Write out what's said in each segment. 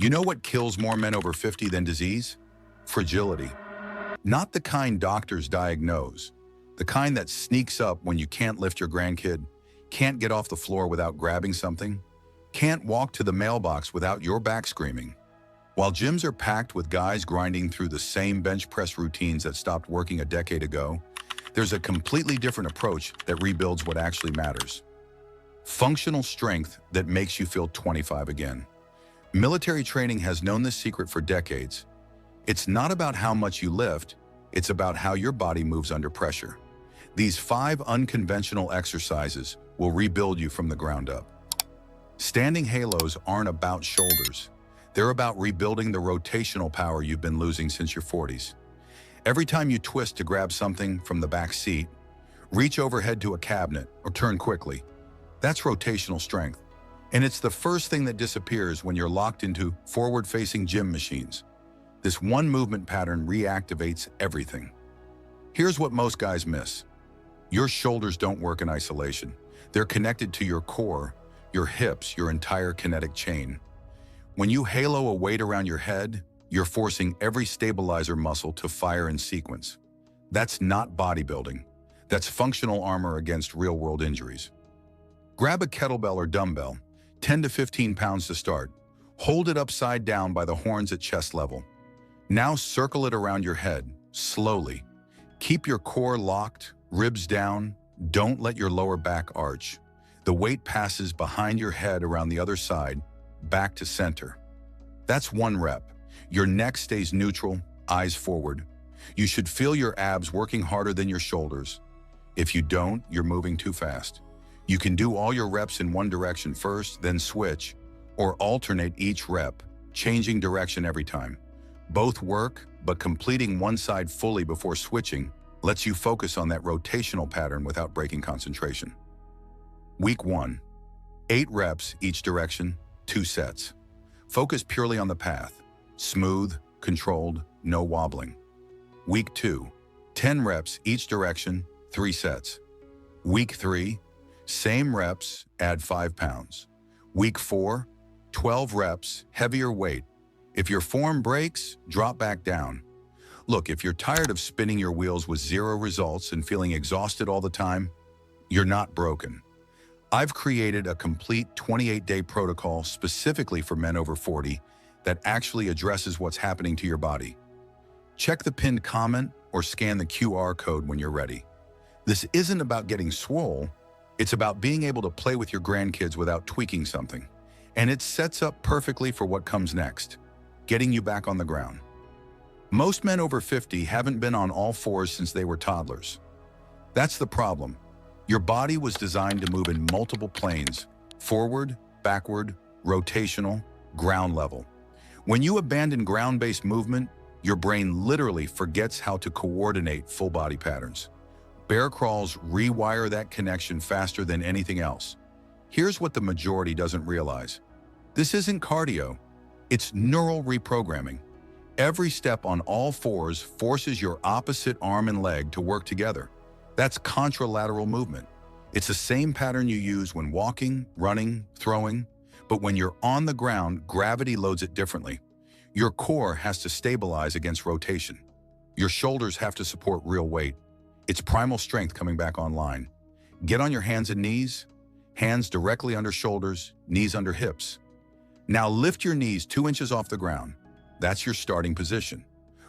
You know what kills more men over 50 than disease? Fragility. Not the kind doctors diagnose, the kind that sneaks up when you can't lift your grandkid, can't get off the floor without grabbing something, can't walk to the mailbox without your back screaming. While gyms are packed with guys grinding through the same bench press routines that stopped working a decade ago, there's a completely different approach that rebuilds what actually matters. Functional strength that makes you feel 25 again. Military training has known this secret for decades. It's not about how much you lift, it's about how your body moves under pressure. These 5 unconventional exercises will rebuild you from the ground up. Standing halos aren't about shoulders. They're about rebuilding the rotational power you've been losing since your 40s. Every time you twist to grab something from the back seat, reach overhead to a cabinet, or turn quickly, that's rotational strength. And it's the first thing that disappears when you're locked into forward-facing gym machines. This one movement pattern reactivates everything. Here's what most guys miss. Your shoulders don't work in isolation. They're connected to your core, your hips, your entire kinetic chain. When you halo a weight around your head, you're forcing every stabilizer muscle to fire in sequence. That's not bodybuilding. That's functional armor against real-world injuries. Grab a kettlebell or dumbbell, 10 to 15 pounds to start. Hold it upside down by the horns at chest level. Now circle it around your head, slowly. Keep your core locked, ribs down. Don't let your lower back arch. The weight passes behind your head around the other side, back to center. That's 1 rep. Your neck stays neutral, eyes forward. You should feel your abs working harder than your shoulders. If you don't, you're moving too fast. You can do all your reps in one direction first, then switch, or alternate each rep, changing direction every time. Both work, but completing one side fully before switching lets you focus on that rotational pattern without breaking concentration. Week 1. 8 reps each direction, 2 sets. Focus purely on the path. Smooth, controlled, no wobbling. Week 2. 10 reps each direction, 3 sets. Week 3. Same reps, add 5 pounds. Week 4, 12 reps, heavier weight. If your form breaks, drop back down. Look, if you're tired of spinning your wheels with 0 results and feeling exhausted all the time, you're not broken. I've created a complete 28-day protocol specifically for men over 40 that actually addresses what's happening to your body. Check the pinned comment or scan the QR code when you're ready. This isn't about getting swole. It's about being able to play with your grandkids without tweaking something. And it sets up perfectly for what comes next, getting you back on the ground. Most men over 50 haven't been on all fours since they were toddlers. That's the problem. Your body was designed to move in multiple planes, forward, backward, rotational, ground level. When you abandon ground-based movement, your brain literally forgets how to coordinate full body patterns. Bear crawls rewire that connection faster than anything else. Here's what the majority doesn't realize. This isn't cardio, it's neural reprogramming. Every step on all fours forces your opposite arm and leg to work together. That's contralateral movement. It's the same pattern you use when walking, running, throwing, but when you're on the ground, gravity loads it differently. Your core has to stabilize against rotation. Your shoulders have to support real weight. It's primal strength coming back online. Get on your hands and knees, hands directly under shoulders, knees under hips. Now lift your knees 2 inches off the ground. That's your starting position.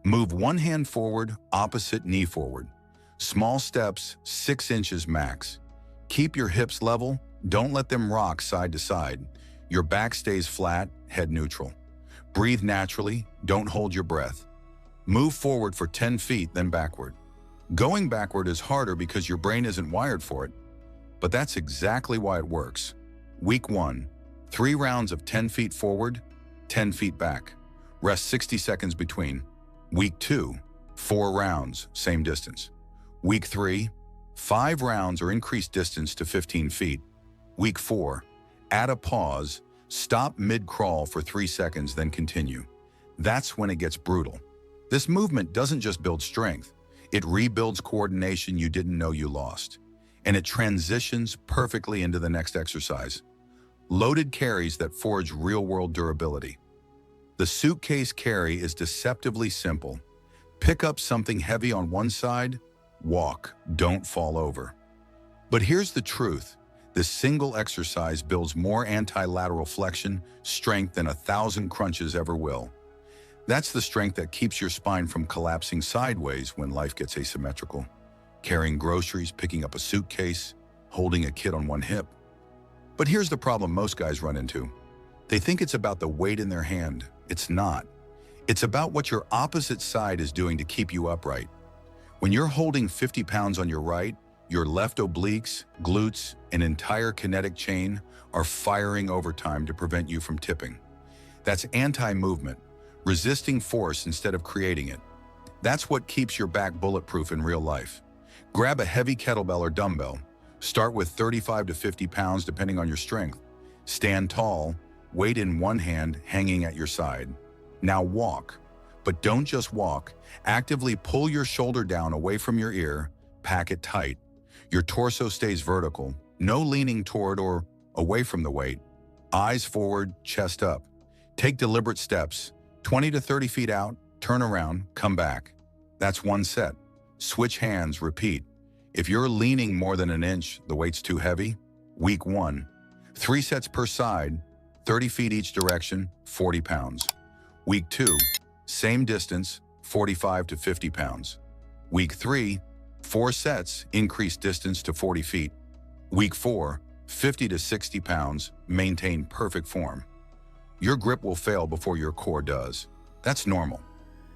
Move one hand forward, opposite knee forward. Small steps, 6 inches max. Keep your hips level, don't let them rock side to side. Your back stays flat, head neutral. Breathe naturally, don't hold your breath. Move forward for 10 feet, then backward. Going backward is harder because your brain isn't wired for it, but that's exactly why it works. Week 1, 3 rounds of 10 feet forward, 10 feet back. Rest 60 seconds between. Week 2, 4 rounds, same distance. Week 3, 5 rounds or increased distance to 15 feet. Week 4, add a pause, stop mid-crawl for 3 seconds, then continue. That's when it gets brutal. This movement doesn't just build strength, it rebuilds coordination you didn't know you lost. And it transitions perfectly into the next exercise. Loaded carries that forge real-world durability. The suitcase carry is deceptively simple. Pick up something heavy on one side, walk, don't fall over. But here's the truth. This single exercise builds more anti-lateral flexion strength than 1,000 crunches ever will. That's the strength that keeps your spine from collapsing sideways when life gets asymmetrical. Carrying groceries, picking up a suitcase, holding a kid on one hip. But here's the problem most guys run into. They think it's about the weight in their hand. It's not. It's about what your opposite side is doing to keep you upright. When you're holding 50 pounds on your right, your left obliques, glutes, and entire kinetic chain are firing overtime to prevent you from tipping. That's anti-movement, resisting force instead of creating it. That's what keeps your back bulletproof in real life. Grab a heavy kettlebell or dumbbell. Start with 35 to 50 pounds depending on your strength. Stand tall, weight in one hand hanging at your side. Now walk. But don't just walk. Actively pull your shoulder down away from your ear, pack it tight. Your torso stays vertical, no leaning toward or away from the weight. Eyes forward, chest up. Take deliberate steps, 20 to 30 feet out, turn around, come back. That's one set. Switch hands, repeat. If you're leaning more than an inch, the weight's too heavy. Week 1. 3 sets per side, 30 feet each direction, 40 pounds. Week 2. Same distance, 45 to 50 pounds. Week 3. 4 sets, increased distance to 40 feet. Week 4, 50 to 60 pounds, maintain perfect form. Your grip will fail before your core does. That's normal.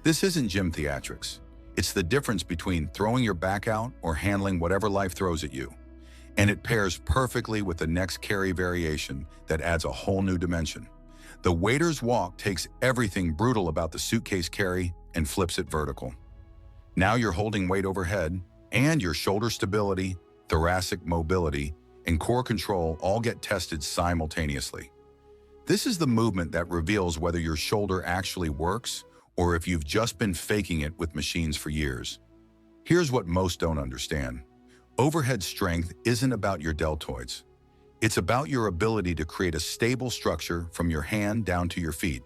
This isn't gym theatrics. It's the difference between throwing your back out or handling whatever life throws at you. And it pairs perfectly with the next carry variation that adds a whole new dimension. The waiter's walk takes everything brutal about the suitcase carry and flips it vertical. Now you're holding weight overhead, and your shoulder stability, thoracic mobility, and core control all get tested simultaneously. This is the movement that reveals whether your shoulder actually works or if you've just been faking it with machines for years. Here's what most don't understand. Overhead strength isn't about your deltoids. It's about your ability to create a stable structure from your hand down to your feet.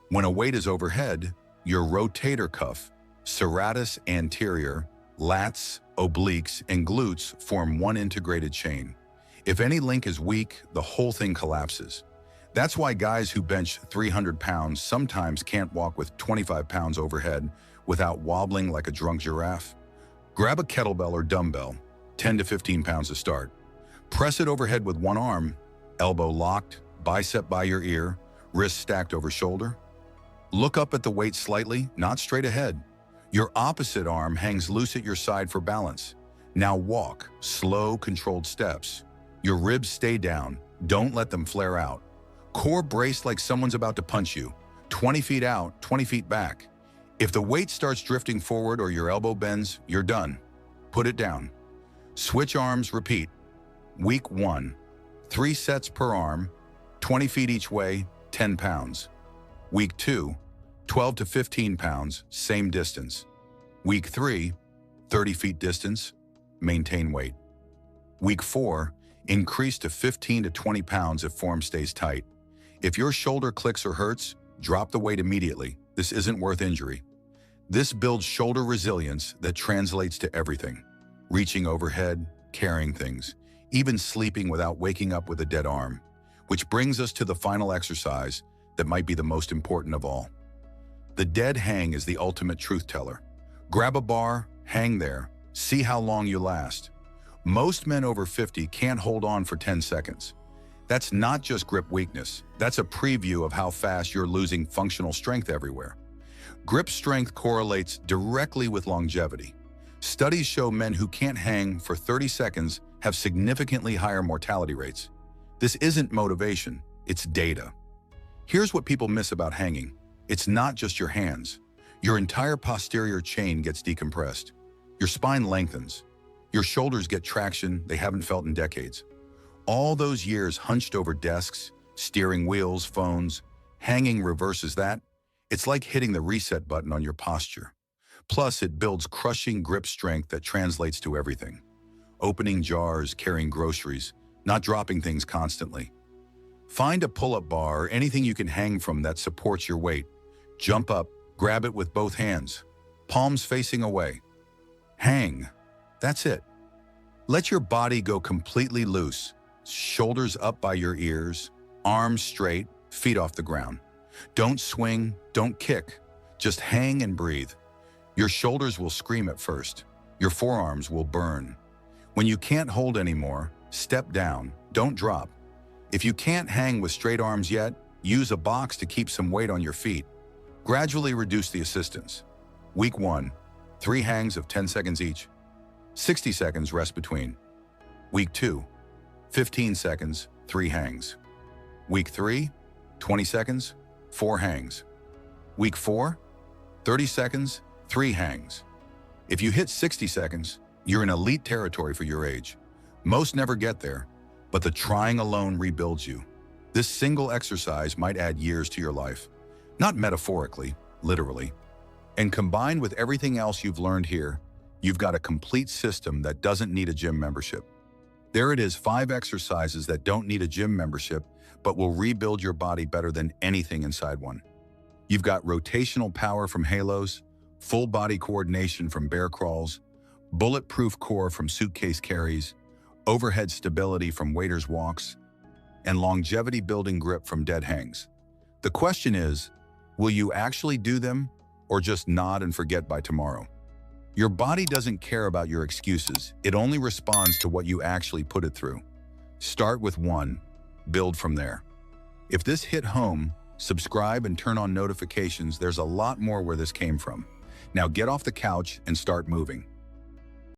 When a weight is overhead, your rotator cuff, serratus anterior, lats, obliques, and glutes form one integrated chain. If any link is weak, the whole thing collapses. That's why guys who bench 300 pounds sometimes can't walk with 25 pounds overhead without wobbling like a drunk giraffe. Grab a kettlebell or dumbbell, 10 to 15 pounds to start. Press it overhead with one arm, elbow locked, bicep by your ear, wrist stacked over shoulder. Look up at the weight slightly, not straight ahead. Your opposite arm hangs loose at your side for balance. Now walk, slow, controlled steps. Your ribs stay down. Don't let them flare out. Core braced like someone's about to punch you. 20 feet out, 20 feet back. If the weight starts drifting forward or your elbow bends, you're done. Put it down. Switch arms, repeat. Week 1. 3 sets per arm, 20 feet each way, 10 pounds. Week 2. 12 to 15 pounds, same distance. Week 3, 30 feet distance, maintain weight. Week 4, increase to 15 to 20 pounds if form stays tight. If your shoulder clicks or hurts, drop the weight immediately. This isn't worth injury. This builds shoulder resilience that translates to everything. Reaching overhead, carrying things, even sleeping without waking up with a dead arm. Which brings us to the final exercise that might be the most important of all. The dead hang is the ultimate truth teller. Grab a bar, hang there, see how long you last. Most men over 50 can't hold on for 10 seconds. That's not just grip weakness. That's a preview of how fast you're losing functional strength everywhere. Grip strength correlates directly with longevity. Studies show men who can't hang for 30 seconds have significantly higher mortality rates. This isn't motivation, it's data. Here's what people miss about hanging. It's not just your hands. Your entire posterior chain gets decompressed. Your spine lengthens. Your shoulders get traction they haven't felt in decades. All those years hunched over desks, steering wheels, phones, hanging reverses that. It's like hitting the reset button on your posture. Plus, it builds crushing grip strength that translates to everything. Opening jars, carrying groceries, not dropping things constantly. Find a pull-up bar or anything you can hang from that supports your weight. Jump up, grab it with both hands, palms facing away. Hang. That's it. Let your body go completely loose, shoulders up by your ears, arms straight, feet off the ground. Don't swing, don't kick. Just hang and breathe. Your shoulders will scream at first. Your forearms will burn. When you can't hold anymore, step down, don't drop. If you can't hang with straight arms yet, use a box to keep some weight on your feet. Gradually reduce the assistance. Week 1, 3 hangs of 10 seconds each. 60 seconds rest between. Week 2, 15 seconds, 3 hangs. Week 3, 20 seconds, 4 hangs. Week 4, 30 seconds, 3 hangs. If you hit 60 seconds, you're in elite territory for your age. Most never get there, but the trying alone rebuilds you. This single exercise might add years to your life. Not metaphorically, literally. And combined with everything else you've learned here, you've got a complete system that doesn't need a gym membership. There it is, 5 exercises that don't need a gym membership, but will rebuild your body better than anything inside one. You've got rotational power from halos, full body coordination from bear crawls, bulletproof core from suitcase carries, overhead stability from waiter's walks, and longevity building grip from dead hangs. The question is, will you actually do them or just nod and forget by tomorrow? Your body doesn't care about your excuses. It only responds to what you actually put it through. Start with 1, build from there. If this hit home, subscribe and turn on notifications. There's a lot more where this came from. Now get off the couch and start moving.